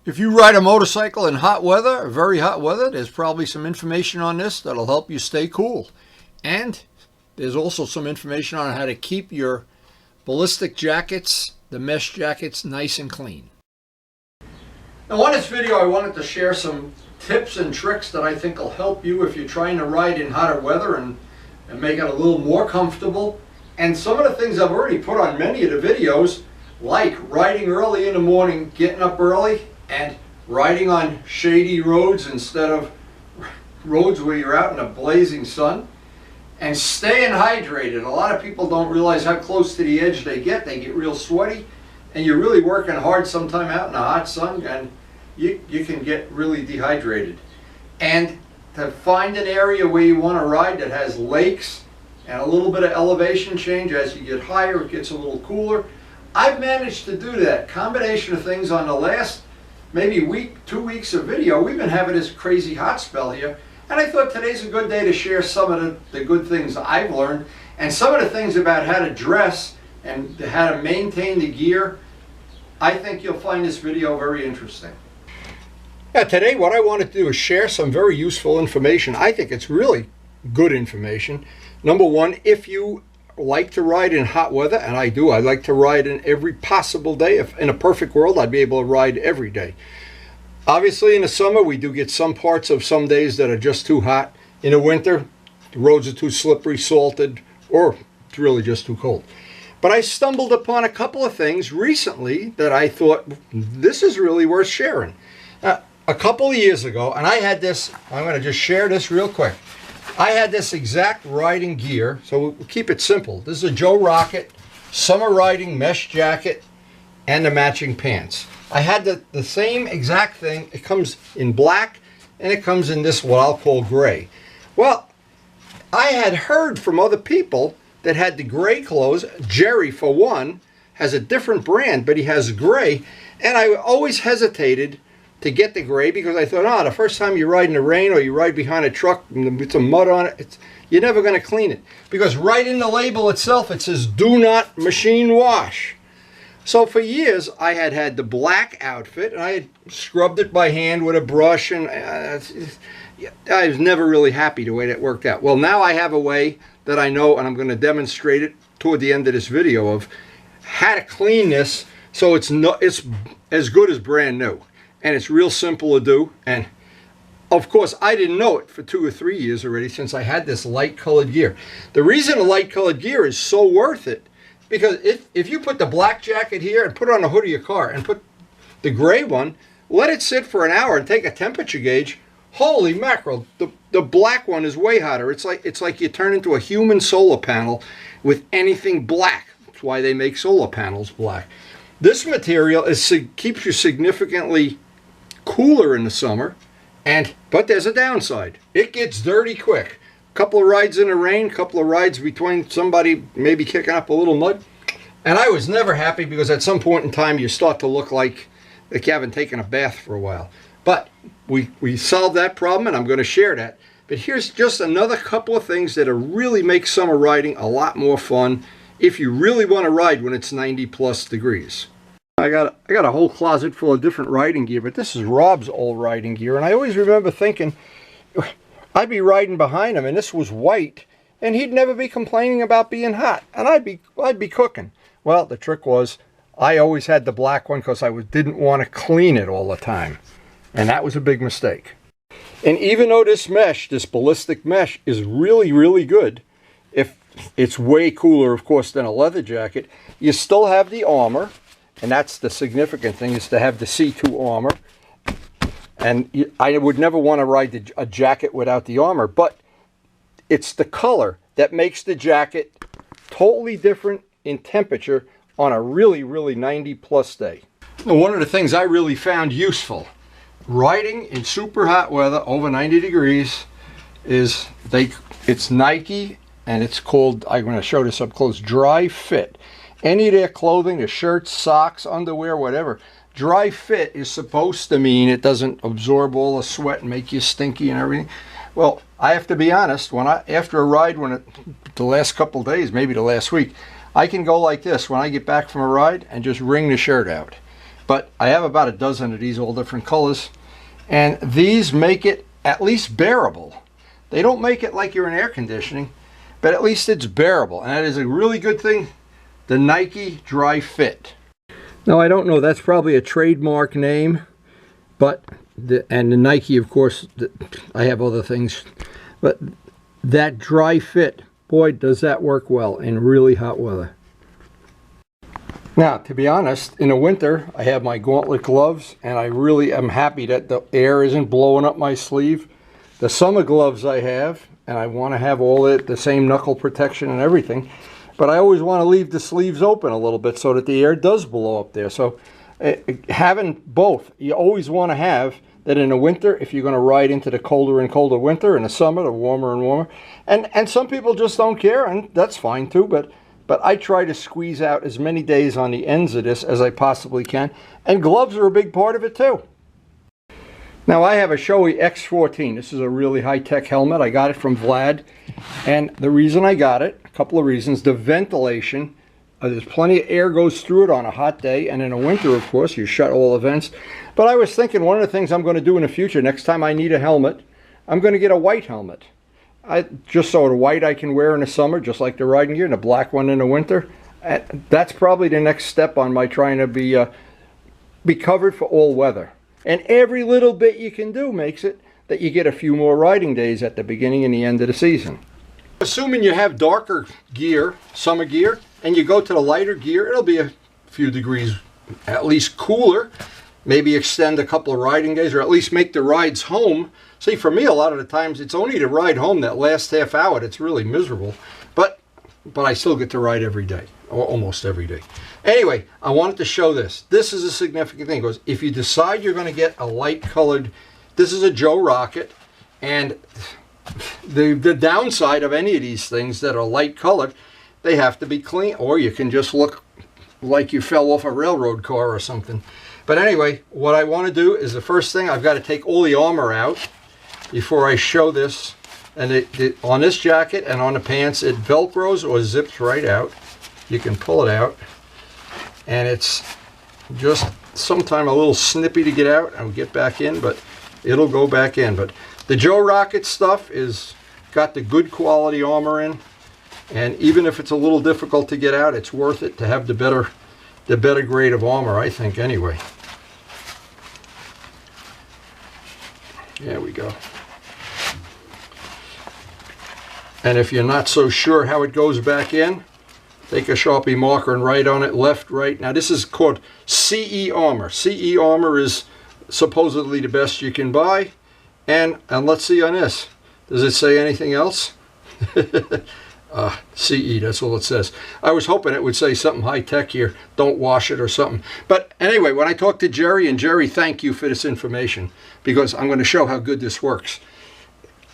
If you ride a motorcycle in hot weather, very hot weather, there's probably some information on this that'll help you stay cool. And there's also some information on how to keep your ballistic jackets, the mesh jackets, nice and clean. Now on this video I wanted to share some tips and tricks that I think will help you if you're trying to ride in hotter weather and make it a little more comfortable. And some of the things I've already put on many of the videos, like riding early in the morning, getting up early, and riding on shady roads instead of roads where you're out in the blazing sun, and staying hydrated. A lot of people don't realize how close to the edge they get. They get real sweaty, and you're really working hard sometime out in the hot sun, and you can get really dehydrated. And to find an area where you want to ride that has lakes and a little bit of elevation change. As you get higher, it gets a little cooler. I've managed to do that combination of things on the last maybe 2 weeks of video. We've been having this crazy hot spell here, and I thought today's a good day to share some of the good things I've learned and some of the things about how to dress and how to maintain the gear. I think you'll find this video very interesting. Yeah, today what I wanted to do is share some very useful information. I think it's really good information. Number one, if you like to ride in hot weather, and I do, I like to ride in every possible day. If in a perfect world, I'd be able to ride every day. Obviously in the summer we do get some parts of some days that are just too hot. In the winter, the roads are too slippery, salted, or it's really just too cold. But I stumbled upon a couple of things recently that I thought this is really worth sharing. A couple of years ago, and I had this, I'm going to just share this real quick. I had this exact riding gear, so we'll keep it simple. This is a Joe Rocket summer riding mesh jacket and the matching pants. I had the same exact thing. It comes in black and it comes in this what I'll call gray. Well, I had heard from other people that had the gray clothes. Jerry, for one, has a different brand, but he has gray, and I always hesitated to get the gray because I thought, the first time you ride in the rain or you ride behind a truck with some mud on it, you're never going to clean it. Because right in the label itself it says, do not machine wash. So for years I had the black outfit, and I had scrubbed it by hand with a brush, and I was never really happy the way that worked out. Well, now I have a way that I know, and I'm going to demonstrate it toward the end of this video, of how to clean this so it's as good as brand new. And it's real simple to do. And of course I didn't know it for 2 or 3 years already, since I had this light colored gear. The reason the light colored gear is so worth it, because if you put the black jacket here and put it on the hood of your car and put the gray one, let it sit for an hour and take a temperature gauge, holy mackerel, the black one is way hotter. It's like you turn into a human solar panel with anything black. That's why they make solar panels black. This material keeps you significantly cooler in the summer, but there's a downside. It gets dirty quick. A couple of rides in the rain, a couple of rides between somebody maybe kicking up a little mud, and I was never happy, because at some point in time you start to look like you haven't taken a bath for a while. But we solved that problem, and I'm going to share that. But here's just another couple of things that really make summer riding a lot more fun if you really want to ride when it's 90 plus degrees. I got a whole closet full of different riding gear, but this is Rob's old riding gear, and I always remember thinking I'd be riding behind him, and this was white, and he'd never be complaining about being hot, and I'd be cooking. Well, the trick was I always had the black one because I didn't want to clean it all the time, and that was a big mistake. And even though this ballistic mesh is really, really good, if it's way cooler, of course, than a leather jacket, you still have the armor. And that's the significant thing, is to have the C2 armor. And I would never want to ride a jacket without the armor, but it's the color that makes the jacket totally different in temperature on a really, really 90 plus day. Now, one of the things I really found useful riding in super hot weather over 90 degrees is it's Nike, and it's called, I'm going to show this up close, Dry Fit. Any of their clothing, the shirts, socks, underwear, whatever, dry fit is supposed to mean it doesn't absorb all the sweat and make you stinky and everything. Well, I have to be honest, after a ride, the last couple days, maybe the last week, I can go like this when I get back from a ride and just wring the shirt out. but I have about a dozen of these, all different colors, and these make it at least bearable. They don't make it like you're in air conditioning, but at least it's bearable, and that is a really good thing, the Nike Dry Fit. Now, I don't know, that's probably a trademark name, but the Nike, of course, I have other things, but that Dry Fit, boy, does that work well in really hot weather. Now, to be honest, in the winter, I have my gauntlet gloves, and I really am happy that the air isn't blowing up my sleeve. The summer gloves I have, and I want to have all the same knuckle protection and everything, but I always want to leave the sleeves open a little bit so that the air does blow up there. So having both, you always want to have that in the winter, if you're going to ride into the colder and colder winter, in the summer, the warmer and warmer. And some people just don't care, and that's fine too, but I try to squeeze out as many days on the ends of this as I possibly can, and gloves are a big part of it too. Now, I have a Shoei X14. This is a really high-tech helmet. I got it from Vlad, and the reason I got it, a couple of reasons. The ventilation, there's plenty of air goes through it on a hot day, and in the winter, of course, you shut all the vents. But I was thinking one of the things I'm going to do in the future, next time I need a helmet, I'm going to get a white helmet. Just so the white I can wear in the summer, just like the riding gear, and the black one in the winter. That's probably the next step on my trying to be covered for all weather. And every little bit you can do makes it that you get a few more riding days at the beginning and the end of the season. Assuming you have darker gear, summer gear, and you go to the lighter gear, it'll be a few degrees at least cooler. Maybe extend a couple of riding days, or at least make the rides home. See, for me, a lot of the times, it's only the ride home that last half hour that's really miserable. But I still get to ride every day, or almost every day. Anyway, I wanted to show this. This is a significant thing, because if you decide you're going to get a light colored, this is a Joe Rocket, and the downside of any of these things that are light colored, they have to be clean, or you can just look like you fell off a railroad car or something. But anyway, what I want to do is the first thing, I've got to take all the armor out before I show this. And on this jacket and on the pants, it velcros or zips right out. You can pull it out, and it's just sometime a little snippy to get out and get back in, but it'll go back in. But the Joe Rocket stuff is got the good quality armor in, and even if it's a little difficult to get out, it's worth it to have the better grade of armor, I think, anyway. There we go. And if you're not so sure how it goes back in, take a Sharpie marker and write on it, left, right. Now, this is called CE armor. CE armor is supposedly the best you can buy. And let's see on this. Does it say anything else? CE, that's all it says. I was hoping it would say something high-tech here, don't wash it or something. But anyway, when I talked to Jerry, and Jerry, thank you for this information, because I'm going to show how good this works.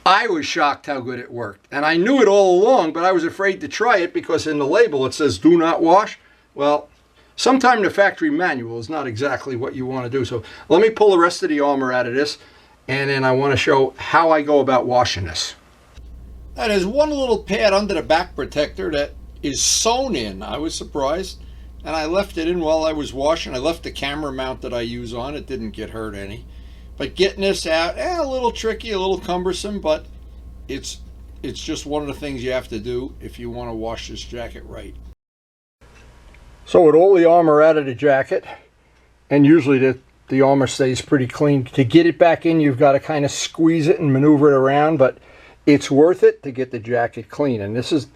I was shocked how good it worked. And I knew it all along, but I was afraid to try it because in the label it says do not wash. Well, sometimes the factory manual is not exactly what you want to do. So let me pull the rest of the armor out of this, and then I want to show how I go about washing this. Now, there's one little pad under the back protector that is sewn in. I was surprised, and I left it in while I was washing. I left the camera mount that I use on. It didn't get hurt any. But getting this out, a little tricky, a little cumbersome, but it's just one of the things you have to do if you want to wash this jacket right. So with all the armor out of the jacket, and usually the armor stays pretty clean, to get it back in, you've got to kind of squeeze it and maneuver it around, but it's worth it to get the jacket clean. And this is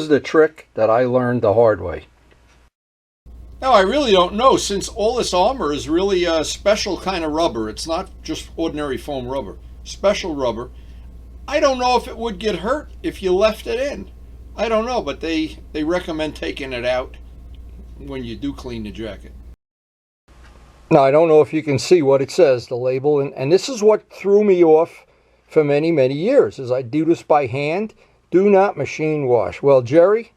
the trick that I learned the hard way. Now, I really don't know, since all this armor is really a special kind of rubber. It's not just ordinary foam rubber. Special rubber. I don't know if it would get hurt if you left it in. I don't know, but they recommend taking it out when you do clean the jacket. Now, I don't know if you can see what it says, the label, and this is what threw me off for many, many years, is I do this by hand. Do not machine wash. Well, Jerry,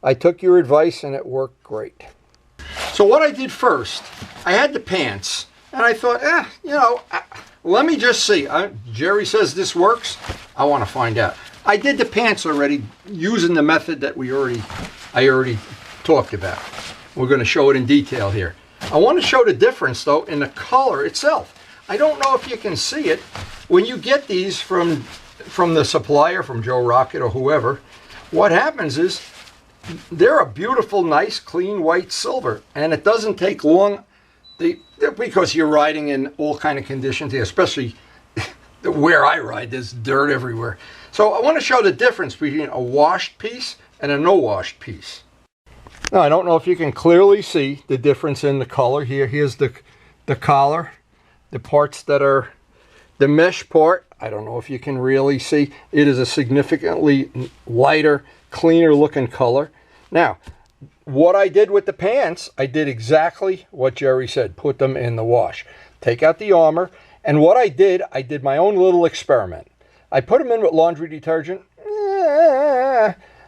I took your advice and it worked great. So what I did first, I had the pants, and I thought, let me just see. Jerry says this works. I want to find out. I did the pants already using the method that I already talked about. We're going to show it in detail here. I want to show the difference though in the color itself. I don't know if you can see it. When you get these from the supplier, from Joe Rocket or whoever, what happens is they're a beautiful, nice, clean white silver, and it doesn't take long because you're riding in all kind of conditions here, especially where I ride. There's dirt everywhere. So I want to show the difference between a washed piece and a no washed piece. Now I don't know if you can clearly see the difference in the color here. Here's the collar, the parts that are the mesh part. I don't know if you can really see. It is a significantly lighter, cleaner looking color. Now, what I did with the pants, I did exactly what Jerry said. Put them in the wash. Take out the armor. And what I did my own little experiment. I put them in with laundry detergent.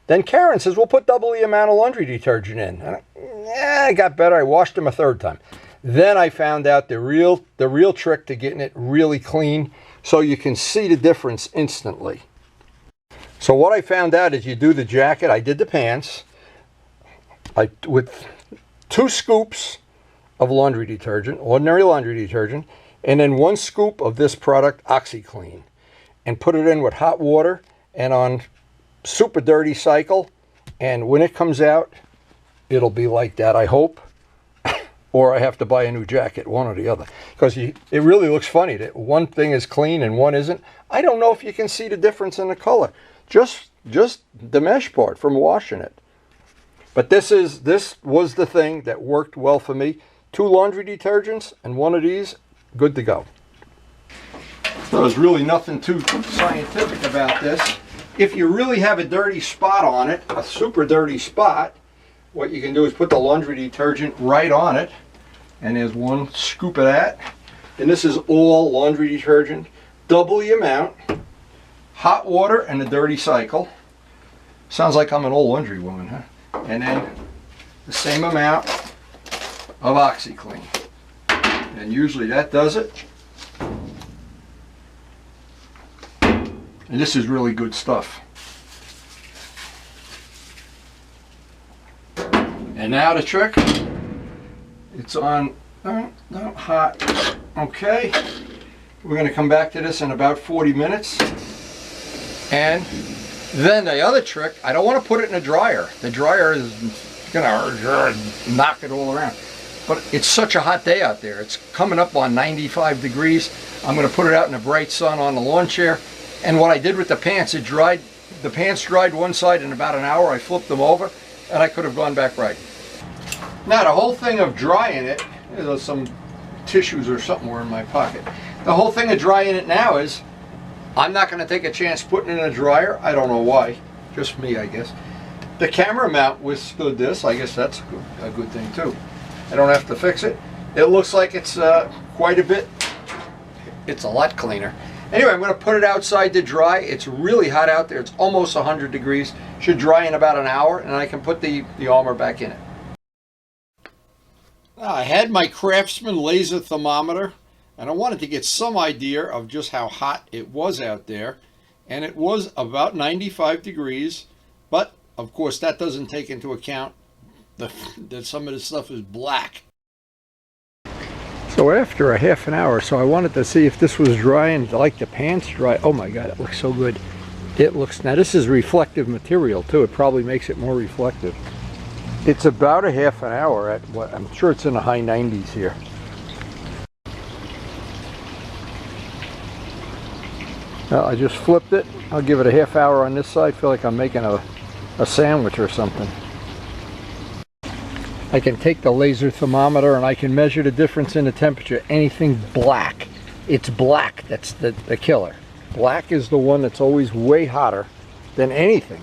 Then Karen says, we'll put double the amount of laundry detergent in. And I got better. I washed them a third time. Then I found out the real trick to getting it really clean so you can see the difference instantly. So what I found out is you do the jacket. I did the pants. With 2 scoops of laundry detergent, ordinary laundry detergent, and then 1 scoop of this product, OxyClean, and put it in with hot water and on super dirty cycle, and when it comes out, it'll be like that, I hope. Or I have to buy a new jacket, one or the other, because it really looks funny that one thing is clean and one isn't. I don't know if you can see the difference in the color, just the mesh part from washing it. But this was the thing that worked well for me. 2 laundry detergents and 1 of these, good to go. So there's really nothing too scientific about this. If you really have a dirty spot on it, a super dirty spot, what you can do is put the laundry detergent right on it. And there's 1 scoop of that. And this is all laundry detergent, double the amount, hot water and a dirty cycle. Sounds like I'm an old laundry woman, huh? And then the same amount of OxyClean. And usually that does it. And this is really good stuff. And now the trick, it's on hot. Okay, we're going to come back to this in about 40 minutes. And then the other trick, I don't want to put it in a dryer. The dryer is going to knock it all around. But it's such a hot day out there. It's coming up on 95 degrees. I'm going to put it out in the bright sun on the lawn chair. And what I did with the pants, the pants dried one side in about an hour. I flipped them over and I could have gone back right. Now the whole thing of drying it, there's some tissues or something were in my pocket. The whole thing of drying it now is, I'm not going to take a chance putting it in a dryer. I don't know why. Just me, I guess. The camera mount withstood this. I guess that's a good thing too. I don't have to fix it. It looks like it's quite a bit. It's a lot cleaner. Anyway, I'm going to put it outside to dry. It's really hot out there. It's almost 100 degrees. Should dry in about an hour, and I can put the armor back in it. Now, I had my Craftsman laser thermometer, and I wanted to get some idea of just how hot it was out there. And it was about 95 degrees, but of course that doesn't take into account that some of the stuff is black. So after a half an hour, so I wanted to see if this was drying like the pants dry. Oh my God, it looks so good. It looks, now this is reflective material too. It probably makes it more reflective. It's about a half an hour at what, I'm sure it's in the high 90s here. Well, I just flipped it. I'll give it a half hour on this side. I feel like I'm making a sandwich or something. I can take the laser thermometer and I can measure the difference in the temperature. Anything black, it's black that's the killer. Black is the one that's always way hotter than anything.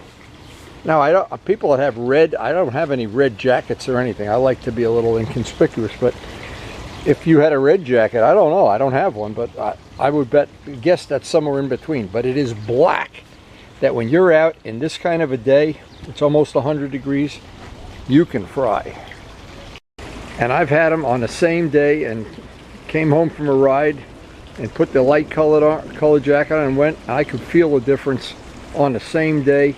Now, people that have red, I don't have any red jackets or anything. I like to be a little inconspicuous, but if you had a red jacket, I don't know. I don't have one, but I would guess that's somewhere in between. But it is black that when you're out in this kind of a day, it's almost 100 degrees, you can fry. And I've had them on the same day and came home from a ride and put the light colored jacket on and went. I could feel the difference on the same day,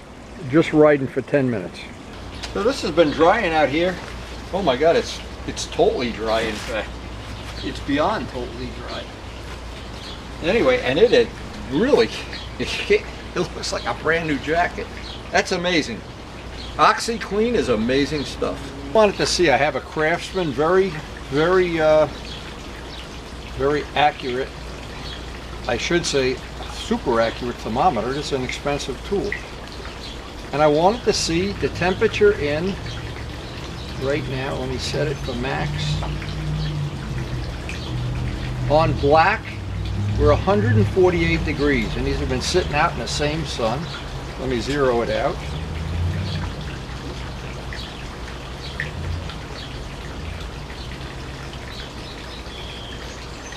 just riding for 10 minutes. So this has been drying out here. Oh my God, it's It's totally dry, in fact. It's beyond totally dry. Anyway, and it really, it looks like a brand new jacket. That's amazing. OxyClean is amazing stuff. I wanted to see, I have a Craftsman, very accurate, I should say super accurate thermometer. It's an expensive tool. And I wanted to see the temperature in, right now, let me set it for max. On black, we're 148 degrees, and these have been sitting out in the same sun. Let me zero it out.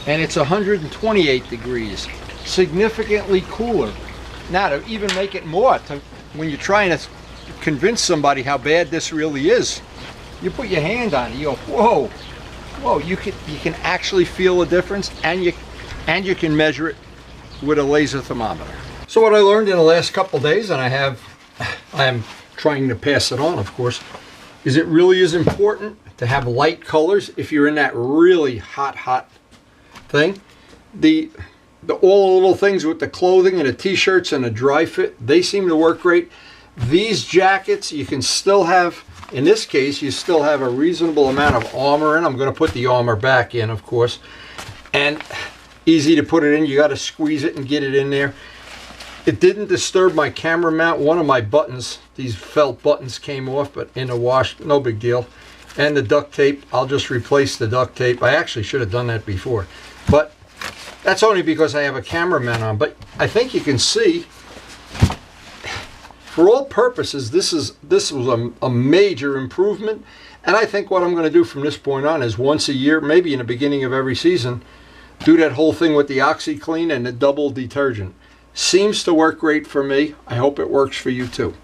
And it's 128 degrees, significantly cooler. Now, to even make it more, when you're trying to convince somebody how bad this really is, you put your hand on it, you go, whoa, whoa, you can actually feel the difference, and you can measure it with a laser thermometer. So what I learned in the last couple days, and I am trying to pass it on, of course, is it really is important to have light colors if you're in that really hot thing. All the little things with the clothing and the t-shirts and the dry fit, they seem to work great. These jackets, you can still have, in this case, you still have a reasonable amount of armor in. I'm going to put the armor back in, of course. And easy to put it in. You got to squeeze it and get it in there. It didn't disturb my camera mount. One of my buttons, these felt buttons, came off, but in the wash, no big deal. And the duct tape, I'll just replace the duct tape. I actually should have done that before. But that's only because I have a cameraman on. But I think you can see, for all purposes, this was a major improvement. And I think what I'm going to do from this point on is once a year, maybe in the beginning of every season, do that whole thing with the OxyClean and the double detergent. Seems to work great for me. I hope it works for you too.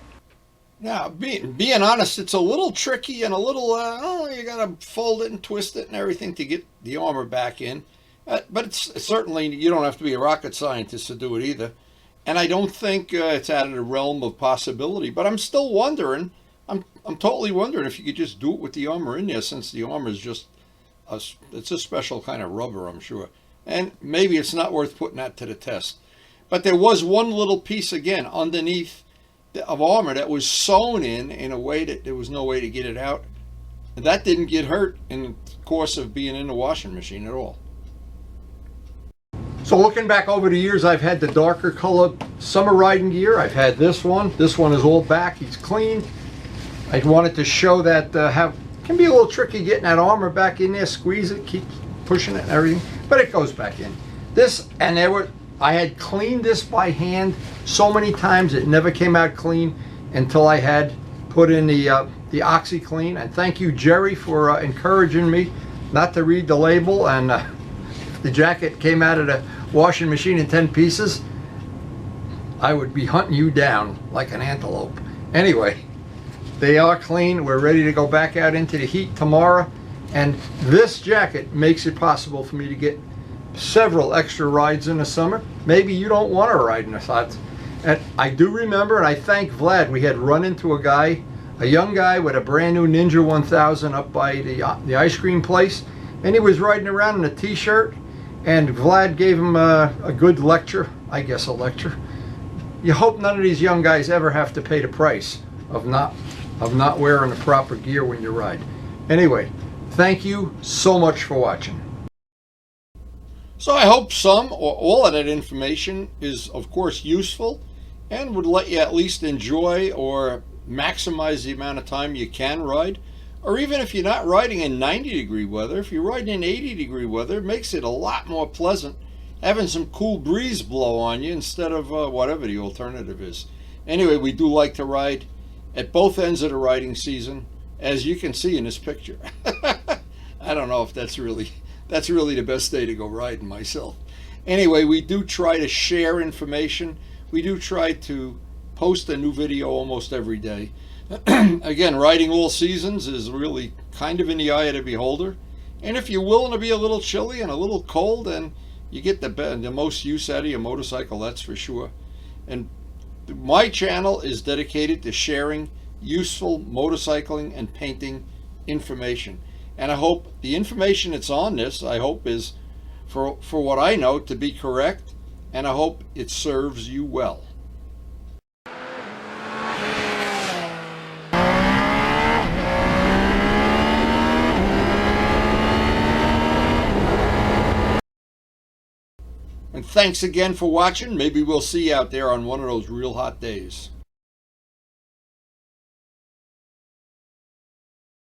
Now, being honest, it's a little tricky and a little, you got to fold it and twist it and everything to get the armor back in. But it's certainly, you don't have to be a rocket scientist to do it either. And I don't think it's out of the realm of possibility. But I'm still wondering, I'm totally wondering if you could just do it with the armor in there, since the armor is just, it's a special kind of rubber, I'm sure. And maybe it's not worth putting that to the test. But there was one little piece, again, underneath of armor that was sewn in a way that there was no way to get it out. And that didn't get hurt in the course of being in the washing machine at all. So looking back over the years, I've had the darker colored summer riding gear. I've had this one. This one is all back. He's clean. I wanted to show that how it can be a little tricky getting that armor back in there. Squeeze it, keep pushing it and everything, but it goes back in. This, and I had cleaned this by hand so many times it never came out clean until I had put in the OxyClean. And thank you, Jerry, for encouraging me not to read the label. And if the jacket came out of the washing machine in 10 pieces, I would be hunting you down like an antelope. Anyway, they are clean. We're ready to go back out into the heat tomorrow. And this jacket makes it possible for me to get several extra rides in the summer. Maybe you don't want to ride in the hot. And I do remember, and I thank Vlad, we had run into a young guy with a brand new Ninja 1000 up by the ice cream place, and he was riding around in a t-shirt, and Vlad gave him a good lecture, I guess a lecture. You hope none of these young guys ever have to pay the price of not wearing the proper gear when you ride. Anyway, thank you so much for watching. So I hope some or all of that information is, of course, useful and would let you at least enjoy or maximize the amount of time you can ride. Or even if you're not riding in 90-degree weather, if you're riding in 80-degree weather, it makes it a lot more pleasant having some cool breeze blow on you instead of whatever the alternative is. Anyway, we do like to ride at both ends of the riding season, as you can see in this picture. I don't know if that's really the best day to go riding myself. Anyway, we do try to share information. We do try to post a new video almost every day. Again, riding all seasons is really kind of in the eye of the beholder. And if you're willing to be a little chilly and a little cold, then you get the most use out of your motorcycle, that's for sure. And my channel is dedicated to sharing useful motorcycling and painting information. And I hope the information that's on this, I hope is, for what I know, to be correct, and I hope it serves you well. And thanks again for watching. Maybe we'll see you out there on one of those real hot days.